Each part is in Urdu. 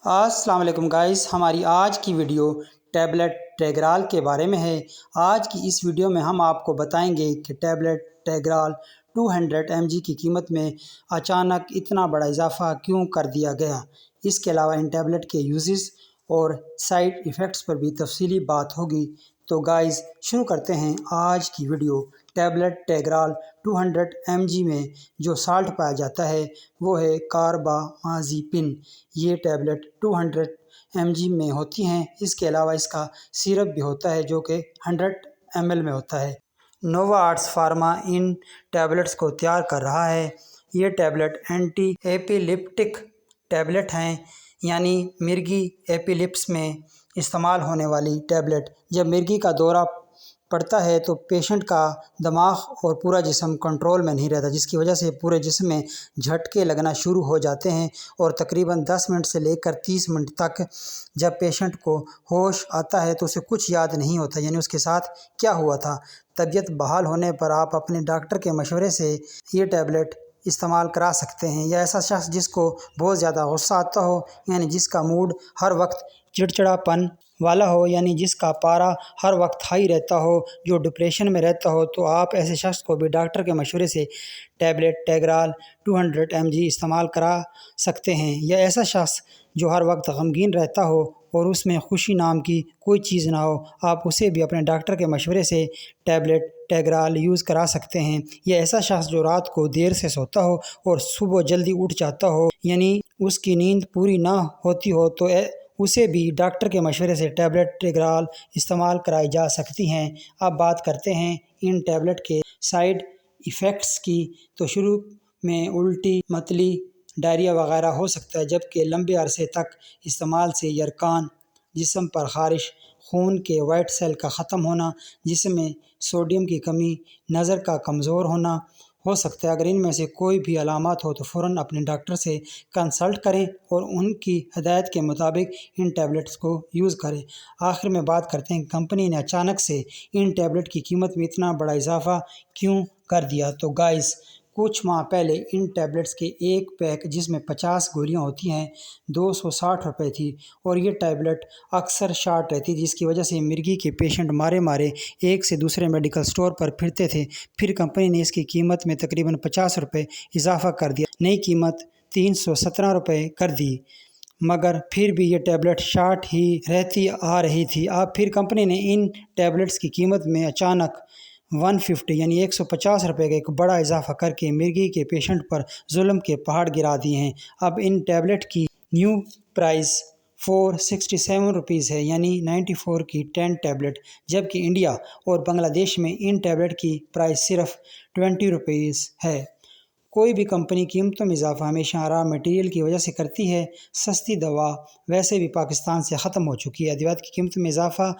السلام علیکم گائز، ہماری آج کی ویڈیو ٹیبلٹ ٹیگرال کے بارے میں ہے۔ آج کی اس ویڈیو میں ہم آپ کو بتائیں گے کہ ٹیبلٹ ٹیگرال 200 mg کی قیمت میں اچانک اتنا بڑا اضافہ کیوں کر دیا گیا۔ اس کے علاوہ ان ٹیبلٹ کے یوزز اور سائیڈ ایفیکٹس پر بھی تفصیلی بات ہوگی۔ تو گائز شروع کرتے ہیں آج کی ویڈیو۔ ٹیبلٹ ٹیگرال 200 mg میں جو سالٹ پایا جاتا ہے وہ ہے کاربامازیپین۔ یہ ٹیبلٹ 200 mg میں ہوتی ہیں۔ اس کے علاوہ اس کا سیرپ بھی ہوتا ہے جو کہ 100 ml میں ہوتا ہے۔ نووا آرٹس فارما ان ٹیبلٹس کو تیار کر رہا ہے۔ یہ ٹیبلٹ اینٹی ایپیلیپٹک ٹیبلٹ ہیں، یعنی مرگی ایپیلیپس میں استعمال ہونے والی ٹیبلٹ۔ جب مرگی کا دورہ پڑتا ہے تو پیشنٹ کا دماغ اور پورا جسم کنٹرول میں نہیں رہتا، جس کی وجہ سے پورے جسم میں جھٹکے لگنا شروع ہو جاتے ہیں اور تقریباً 10 منٹ سے لے کر 30 منٹ تک جب پیشنٹ کو ہوش آتا ہے تو اسے کچھ یاد نہیں ہوتا، یعنی اس کے ساتھ کیا ہوا تھا۔ طبیعت بحال ہونے پر آپ اپنے ڈاکٹر کے مشورے سے یہ ٹیبلٹ استعمال کرا سکتے ہیں۔ یا ایسا شخص جس کو بہت زیادہ غصہ آتا ہو، یعنی جس کا موڈ ہر وقت چڑچڑا پن والا ہو، یعنی جس کا پارا ہر وقت ہائی رہتا ہو، جو ڈپریشن میں رہتا ہو، تو آپ ایسے شخص کو بھی ڈاکٹر کے مشورے سے ٹیبلٹ ٹیگرال 200 mg استعمال کرا سکتے ہیں۔ یا ایسا شخص جو ہر وقت غمگین رہتا ہو اور اس میں خوشی نام کی کوئی چیز نہ ہو، آپ اسے بھی اپنے ڈاکٹر کے مشورے سے ٹیبلٹ ٹیگرال یوز کرا سکتے ہیں۔ یا ایسا شخص جو رات کو دیر سے سوتا ہو اور صبح جلدی اٹھ جاتا ہو، یعنی اس کی نیند پوری نہ ہوتی ہو، تو اسے بھی ڈاکٹر کے مشورے سے ٹیبلٹ ٹیگرال استعمال کرائی جا سکتی ہیں۔ اب بات کرتے ہیں ان ٹیبلٹ کے سائیڈ ایفیکٹس کی۔ تو شروع میں الٹی، متلی، ڈائریا وغیرہ ہو سکتا ہے، جبکہ لمبے عرصے تک استعمال سے یرقان، جسم پر خارش، خون کے وائٹ سیل کا ختم ہونا، جسم میں سوڈیم کی کمی، نظر کا کمزور ہونا ہو سکتا ہے۔ اگر ان میں سے کوئی بھی علامات ہو تو فوراً اپنے ڈاکٹر سے کنسلٹ کریں اور ان کی ہدایت کے مطابق ان ٹیبلٹس کو یوز کریں۔ آخر میں بات کرتے ہیں کہ کمپنی نے اچانک سے ان ٹیبلٹ کی قیمت میں اتنا بڑا اضافہ کیوں کر دیا۔ تو گائز کچھ ماہ پہلے ان ٹیبلٹس کے ایک پیک جس میں 50 گولیاں ہوتی ہیں 260 روپے تھی، اور یہ ٹیبلٹ اکثر شارٹ رہتی، جس کی وجہ سے مرگی کے پیشنٹ مارے ایک سے دوسرے میڈیکل سٹور پر پھرتے تھے۔ پھر کمپنی نے اس کی قیمت میں تقریباً 50 روپے اضافہ کر دیا، نئی قیمت 317 روپے کر دی، مگر پھر بھی یہ ٹیبلٹ شارٹ ہی رہتی آ رہی تھی۔ اب پھر کمپنی نے ان ٹیبلٹس کی قیمت میں اچانک 150 یعنی 150 روپے کا ایک بڑا اضافہ کر کے مرگی کے پیشنٹ پر ظلم کے پہاڑ گرا دیے ہیں۔ اب ان ٹیبلٹ کی نیو پرائس 467 روپیز ہے، یعنی 94 کی 10 ٹیبلٹ، جبکہ انڈیا اور بنگلہ دیش میں ان ٹیبلٹ کی پرائس صرف 20 روپیز ہے۔ کوئی بھی کمپنی قیمتوں میں اضافہ ہمیشہ را میٹیریل کی وجہ سے کرتی ہے۔ سستی دوا ویسے بھی پاکستان سے ختم ہو چکی ہے۔ ادویات کی قیمتوں میں اضافہ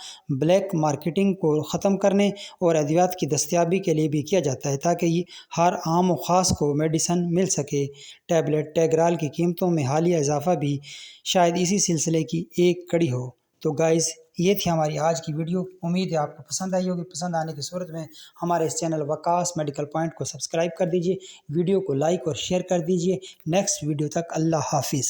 بلیک مارکیٹنگ کو ختم کرنے اور ادویات کی دستیابی کے لیے بھی کیا جاتا ہے، تاکہ ہر عام و خاص کو میڈیسن مل سکے۔ ٹیبلٹ ٹیگرال کی قیمتوں میں حالیہ اضافہ بھی شاید اسی سلسلے کی ایک کڑی ہو۔ تو گائز یہ تھی ہماری آج کی ویڈیو۔ امید ہے آپ کو پسند آئی ہوگی۔ پسند آنے کی صورت میں ہمارے اس چینل وقاص میڈیکل پوائنٹ کو سبسکرائب کر دیجئے، ویڈیو کو لائک اور شیئر کر دیجئے۔ نیکسٹ ویڈیو تک اللہ حافظ۔